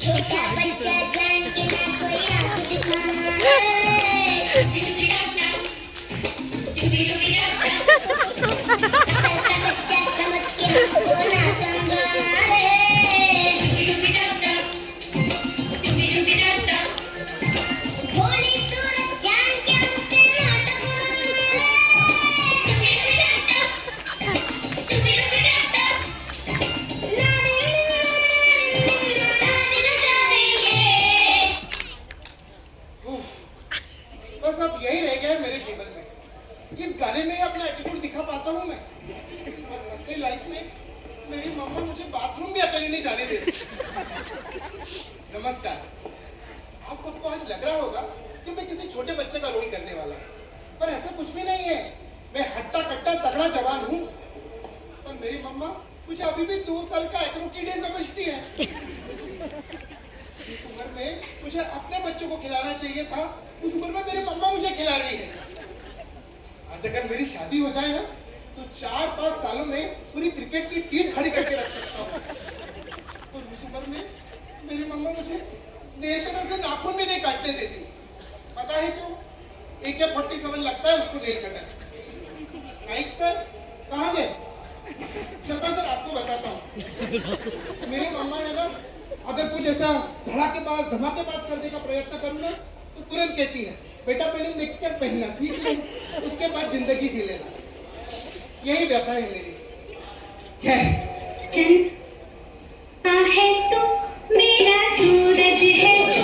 छोटा बच्चा जान के ना कोई आंख दिखाना बच्चा समझ के हमको ना समझाना भोली सूरत जान के हमसे नाटक बस अब यही रह गया है मेरे जीवन में। इस गाने में अपना एटीट्यूड दिखा पाता हूँ मैं, और असली लाइफ में मेरी मम्मा मुझे बाथरूम भी अकेले नहीं जाने देती। नमस्कार। आप सबको आज लग रहा होगा कि मैं किसी छोटे बच्चे का रोल करने वाला हूँ, पर ऐसा कुछ भी नहीं है। मैं हट्टा कट्टा तगड़ा जवान हूँ, पर मेरी मम्मा मुझे अभी भी 2 साल का एक्रोकीडे समझती है। इस उम्र में मुझे अपने बच्चों को खिलाना चाहिए था, उस उम्र में मेरी मम्मा मुझे खिला रही है। आज अगर मेरी शादी हो जाए ना, तो 4-5 सालों में पूरी क्रिकेट की टीम खड़ी करके रख सकता हूँ। और उस उम्र में मेरी मम्मा मुझे नेल कटर से नाखून भी नहीं काटने देती। पता है क्यों? AK-47 लगता है उसको नेल कटर। नाइक सर कहाँ गए? चलता सर आपको बताता हूँ। मेरी मम्मा है ना, अगर कुछ ऐसा धमाकेबाज करने का प्रयत्न करूँ ना, तो तुरंत कहती है बेटा पहले देख कर पहनना सीख ले, उसके बाद जिंदगी जी लेना। यही व्यथा है मेरी। क्या है? चंदा है तू मेरा सूरज है तू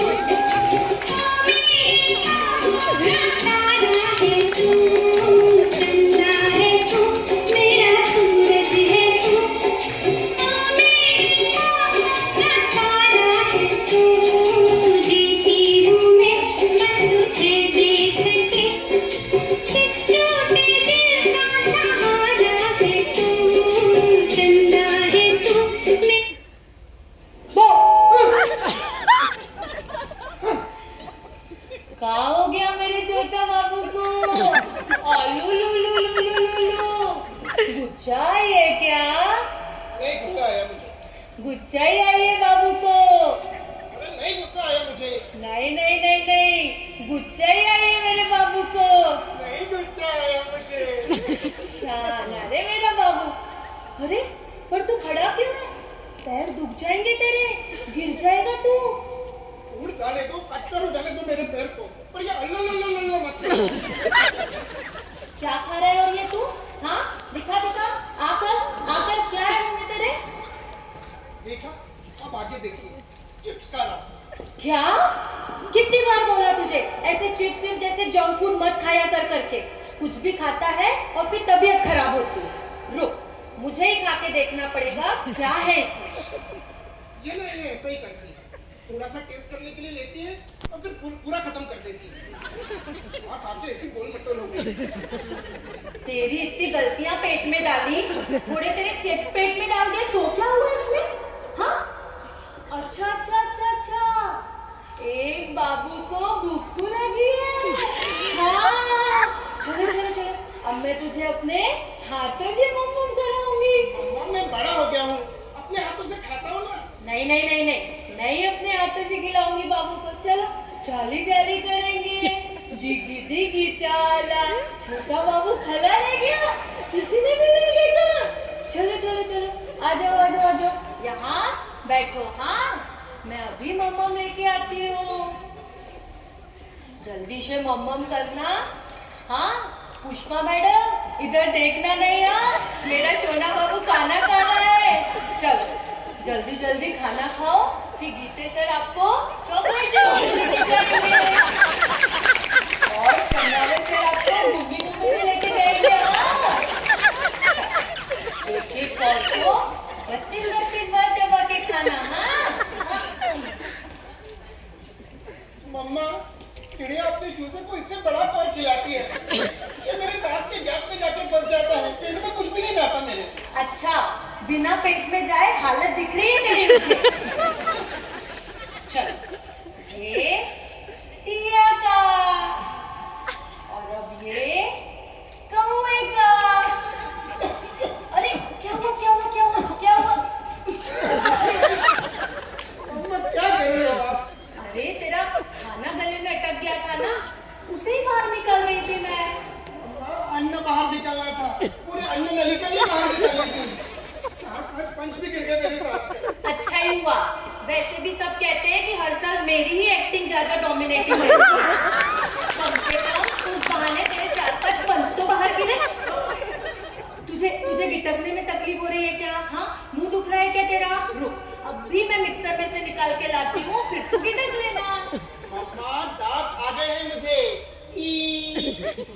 तारा है तू चंदा है तू मेरा सूरज है तू मेरी तारा है तू जीती हूँ मैं बस तुझे देख के इस टूटे दिल का सहारा है तू चंदा है तू क्या हो गया मेरे छोटा बाबू को? आलू लू लू लू लू लू लू गुच्छा है क्या? नहीं गुस्सा आया मुझे। गुच्छा ही आई है बाबू को? अरे नहीं गुस्सा आया मुझे। नहीं नहीं नहीं नहीं, गुच्छा ही आई है मेरे बाबू को। नहीं गुस्सा आया मुझे। शाना रे मेरा बाबू। अरे पर तू खड़ा क्यों है? पैर दुख जाएंगे तेरे, गिर जाएगा तू। धूल जाने दो, पत्थर हो जाने दो मेरे पैर को, पर ये अल्लाह मत करो। क्या खा रहा है और ये तू? हाँ दिखा दिखा, आकर आकर क्या है मुंह में तेरे? देखा? अब आगे देखिए, चिप्स खा रहा। क्या? कितनी बार बोला तुझे ऐसे चिप्स विप्स जैसे जंक फूड मत खाया कर करके। कुछ भी खाता है और फिर तबीयत खराब होती है। रुक, मुझे ही खा के देखना पड़ेगा क्या है इसमें। ये ना ये ऐसा ही करती है, थोड़ा सा टेस्ट करने के लिए लेती है और फिर पूरा खत्म कर देती है। आप आके ऐसी गोल मटोल हो गई। तेरी इतनी गलतियां पेट में डाली, थोड़े तेरे चिप्स पेट में डाल दिए तो क्या हुआ इसमें? हाँ अच्छा अच्छा अच्छा अच्छा, एक बाबू को भूख लगी है। हाँ चलो चलो चलो, अब मैं तुझे अपने हाथों से मम कराऊंगी। मम्मा मैं बड़ा हो गया हूँ, अपने हाथों से खाता हूँ ना। नहीं नहीं नहीं नहीं नहीं, अपने हाथों से खिलाऊंगी बाबू को। चलो चाली चाली करेंगे, जिगी दिगी ताला। छोटा बाबू खड़ा रह गया, किसी ने भी नहीं देखा। चलो चलो चलो, आ जाओ आ जाओ आ जाओ, यहाँ बैठो। हाँ मैं अभी मम्मम लेके आती हूँ, जल्दी से मम्मम करना। हाँ पुष्पा मैडम इधर देखना नहीं। हाँ मेरा सोना बाबू खाना खा रहा है। चलो जल्दी जल्दी खाना खाओ, फिर गीते सर आपको चॉकलेट देंगे और चंद्रावर सर आपको घूमी घूमी में लेके जाएंगे। एक एक कॉल को 32 बार चबा के खाना। हाँ मम्मा चिड़िया अपने चूजे को इससे बड़ा कौर खिलाती है, ये मेरे दांत के गैप में जाके फंस जाता है, पेट में कुछ भी नहीं जाता मेरे। अच्छा बिना पेट में जाए हालत दिख रही है तेरी मुझे। चल ये चिड़िया का और अब ये कौवे का। अरे क्या हुआ क्या हुआ क्या हुआ क्या हुआ? मम्मा क्या कर रहे हर साल मेरी ही एक्टिंग ज्यादा डोमिनेटिंग है। कम से कम उस बहाने तेरे 4-5 पंच तो बाहर गिरे। तुझे तुझे गिटकने में तकलीफ हो रही है क्या? हाँ, मुंह दुख रहा है क्या तेरा? रुक, अभी मैं मिक्सर में से निकाल के लाती हूँ, फिर तू गिटक लेना। मम्मा दांत आ गए हैं मुझे।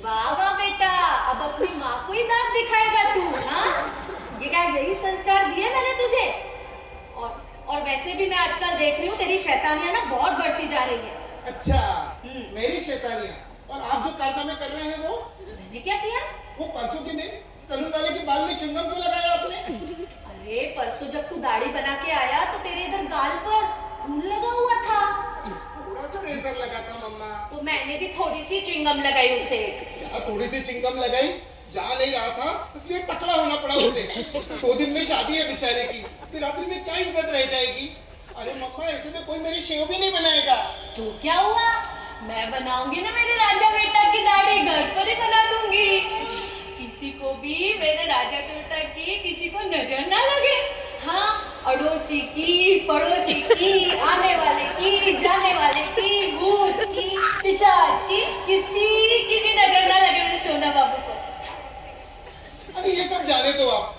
वाह वाह बेटा, अब अपनी माँ को ही दांत दिखाएगा तू? हाँ, ये क्या यही संस्कार दिए मैंने तुझे? और वैसे भी मैं आजकल देख रही हूँ तेरी शैतानियाँ ना बहुत बढ़ती जा रही है। अच्छा, मेरी शैतानियाँ? और आप जो कारनामे कर रहे हैं वो? मैंने क्या किया? वो परसों के दिन सलून वाले के बाल में च्युइंगम क्यों लगाया आपने? अरे परसों जब तू दाढ़ी बना के आया तो तेरे इधर गाल पर खून लगा हुआ था। थोड़ा सा रेजर लगा था मम्मा। तो मैंने भी थोड़ी सी च्युइंगम लगाई उसे। क्या थोड़ी सी च्युइंगम लगाई? जा नहीं रहा था इसलिए टकला होना पड़ा उसे। 2 दिन में शादी है बेचारे की, फिर रात्रि में क्या इज्जत रह जाएगी? अरे मम्मा, ऐसे में कोई मेरी शेव भी नहीं बनाएगा। तो क्या हुआ, मैं बनाऊंगी ना मेरे राजा बेटा की दाढ़ी, घर पर ही बना दूंगी। किसी को भी मेरे राजा बेटा की किसी को नजर ना लगे। हाँ, अड़ोसी की, पड़ोसी की, आने वाले की, जाने वाले की, भूत की, पिशाच की, किसी की भी नजर ना लगे मेरे सोना बाबू को। अरे ये सब जाने दो आप।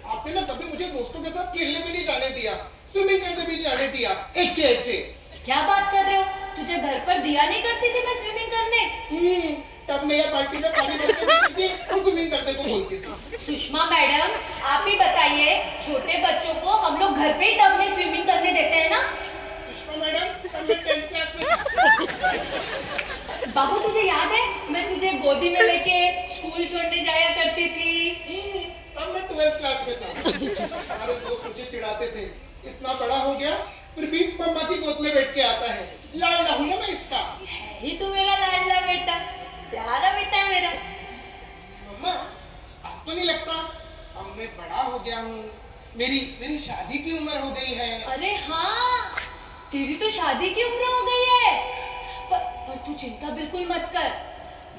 आपने ना कभी मुझे दोस्तों के साथ खेलने भी नहीं जाने दिया, स्विमिंग करने भी नहीं जाने दिया। एचे। क्या बात कर रहे हो? तुझे घर पर दिया नहीं करती थी मैं स्विमिंग करने? तब मैं यह बाल्टी में पानी भर के देती थी और स्विमिंग करने को बोलती थी। सुषमा मैडम, आप ही बताइए, छोटे बच्चों को हम लोग घर पे ही टब में स्विमिंग करने देते हैं ना? सुषमा मैडम, तब मैं 10th क्लास में था। बाबू तुझे याद है मैं तुझे गोदी में लेके स्कूल छोड़ने जाया करती थी? तब मैं 12th क्लास में था। सारे दोस्त मुझे चिढ़ाते थे, इतना बड़ा हो गया फिर भी मम्मा की गोद में बैठ के आता है। लाडला हूं ना मैं इसका। है ही तू मेरा लाडला बेटा, प्यारा बेटा मेरा। मम्मा, आपको नहीं लगता अब मैं बड़ा हो गया हूँ, मेरी शादी की उम्र हो गई है? अरे हाँ, तेरी तो शादी की उम्र हो गई है। पर तू चिंता बिल्कुल मत कर,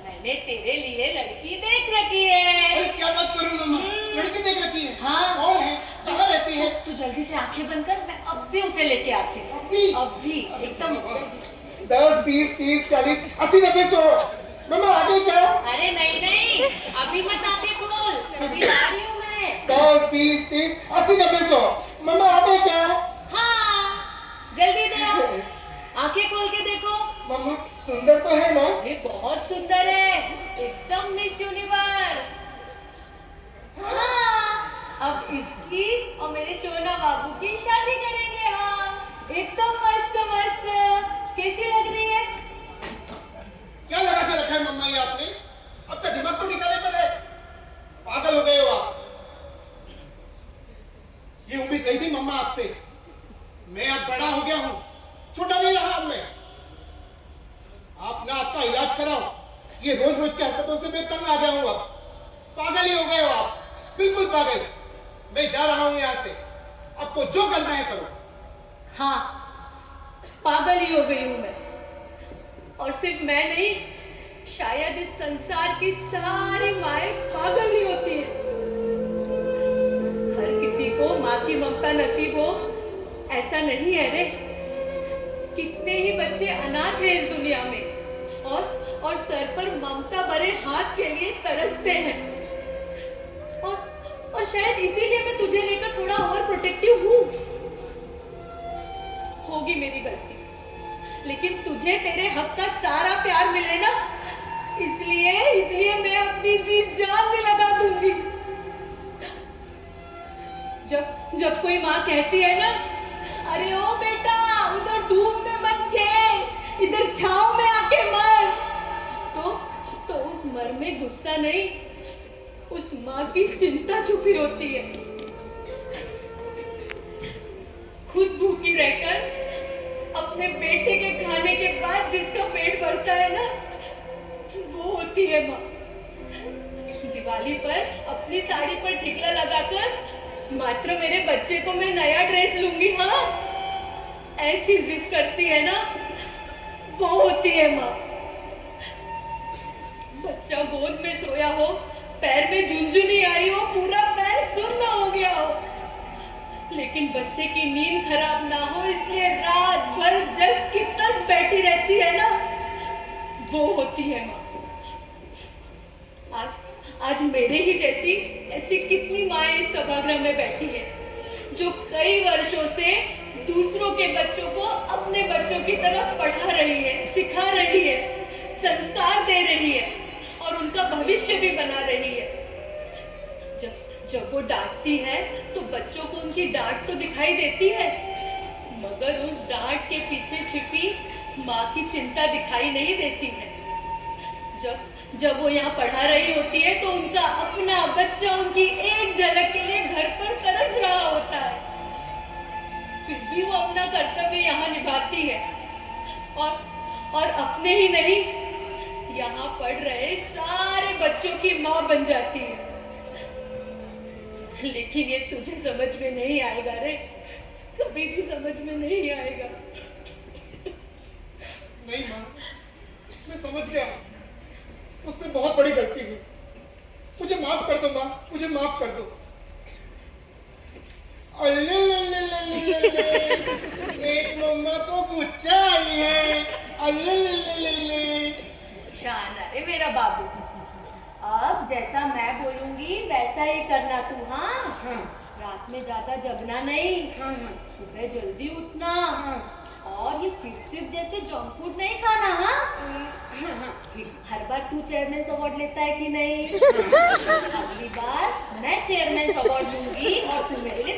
मैंने तेरे लिए लड़की देख रखी है। अरे क्या बात करूं मम्मा, लड़की देख रखी है? हाँ। कौन है, कहाँ रहती है? तू जल्दी से आंखें बंद कर, मैं अब भी उसे लेके आती हूँ। अभी एकदम। 10, 20, 30, 40, 80, 90, 100। मम्मा आ गई क्या? अरे नहीं, अभी मत आंखें खोल, अभी आ रही हूँ मैं। 10, 20, 30, 80, 90, 100। मम्मा आ गई क्या? हाँ, जल्दी दे आओ, आंखें खोल के देखो। मम्मा सुंदर तो है ना? ये बहुत सुंदर है, एकदम मिस यूनिवर्स। हाँ, अब इसकी और मेरे सोना बाबू की शादी करेंगे हम, एकदम मस्त मस्त। कैसी लग रही है? क्या लगा के रखा है मम्मा ये आपने? अब का दिमाग तो निकाले पर है, पागल हो गए हो आप। ये उम्मीद नहीं थी मम्मा आपसे। मैं अब बड़ा हो गया हूँ, छोटा नहीं रहा अब मैं। आप ना आपका इलाज कराओ, ये रोज रोज की हरकतों से मैं तंग आ गया हूँ। अब पागल ही हो गए हो आप, बिल्कुल पागल। मैं जा रहा हूँ यहाँ से, आपको जो करना है करो। हाँ, पागल ही हो गई हूँ मैं, और सिर्फ मैं नहीं, शायद इस संसार की सारी माएं पागल ही होती है। हर किसी को माँ की ममता नसीब हो ऐसा नहीं है रे। कितने ही बच्चे अनाथ हैं इस दुनिया में, और सर पर ममता भरे हाथ के लिए तरसते हैं। और शायद इसीलिए मैं तुझे लेकर थोड़ा और प्रोटेक्टिव हूँ। होगी मेरी गलती, लेकिन तुझे तेरे हक का सारा प्यार मिले ना, इसलिए मैं अपनी जी जान भी लगा दूंगी। जब कोई माँ कहती है ना, अरे ओ बेटा उधर धूप में मत खेल, इधर छांव में आके मर, तो उस मर में गुस्सा नहीं, उस माँ की चिंता छुपी होती है। खुद भूखी रहकर अपने बेटे के खाने के बाद जिसका पेट भरता है ना, वो होती है माँ। दिवाली पर अपनी साड़ी पर टिकला लगाकर मात्र मेरे बच्चे को मैं नया ड्रेस लूंगी, हाँ, ऐसी जिद करती है ना, वो होती है माँ। बच्चा गोद में सोया हो, पैर में झुनझुनी आई हो, पूरा पैर सुन्न हो गया हो, लेकिन बच्चे की नींद खराब ना हो इसलिए रात भर जस की तस बैठी रहती है ना, वो होती है माँ। आज मेरे ही जैसी ऐसी कितनी माएँ इस सभागृह में बैठी है जो कई वर्षों से दूसरों के बच्चों को अपने बच्चों की तरह पढ़ा रही है, सिखा रही है, संस्कार दे रही है और उनका भविष्य भी बना रही है। जब वो डांटती है तो बच्चों को उनकी डांट तो दिखाई देती है, मगर उस डांट के पीछे छिपी माँ की चिंता दिखाई नहीं देती है। जब वो यहाँ पढ़ा रही होती है तो उनका अपना बच्चा उनकी एक झलक के लिए घर पर तरस रहा होता है, फिर भी वो अपना कर्तव्य यहाँ निभाती है और अपने ही नहीं, यहाँ पढ़ रहे सारे बच्चों की माँ बन जाती है। लेकिन ये तुझे समझ में नहीं आएगा रे, कभी भी समझ में नहीं आएगा। नहीं माँ, मैं समझ गया, मुझसे बहुत बड़ी गलती हुई, मुझे माफ कर दो माँ, मुझे माफ कर दो। एक मम्मा को गुच्चा आई है। शाना रे मेरा बाबू, अब जैसा मैं बोलूंगी वैसा ही करना तू। हाँ, रात में ज्यादा जगना नहीं, सुबह जल्दी उठना और ये चिप्स जैसे जंक फूड नहीं खाना। हाँ, हर बार तू चेयरमैन अवार्ड लेता है कि नहीं? अगली बार मैं चेयरमैन अवार्ड लूंगी और तू मेरे लिए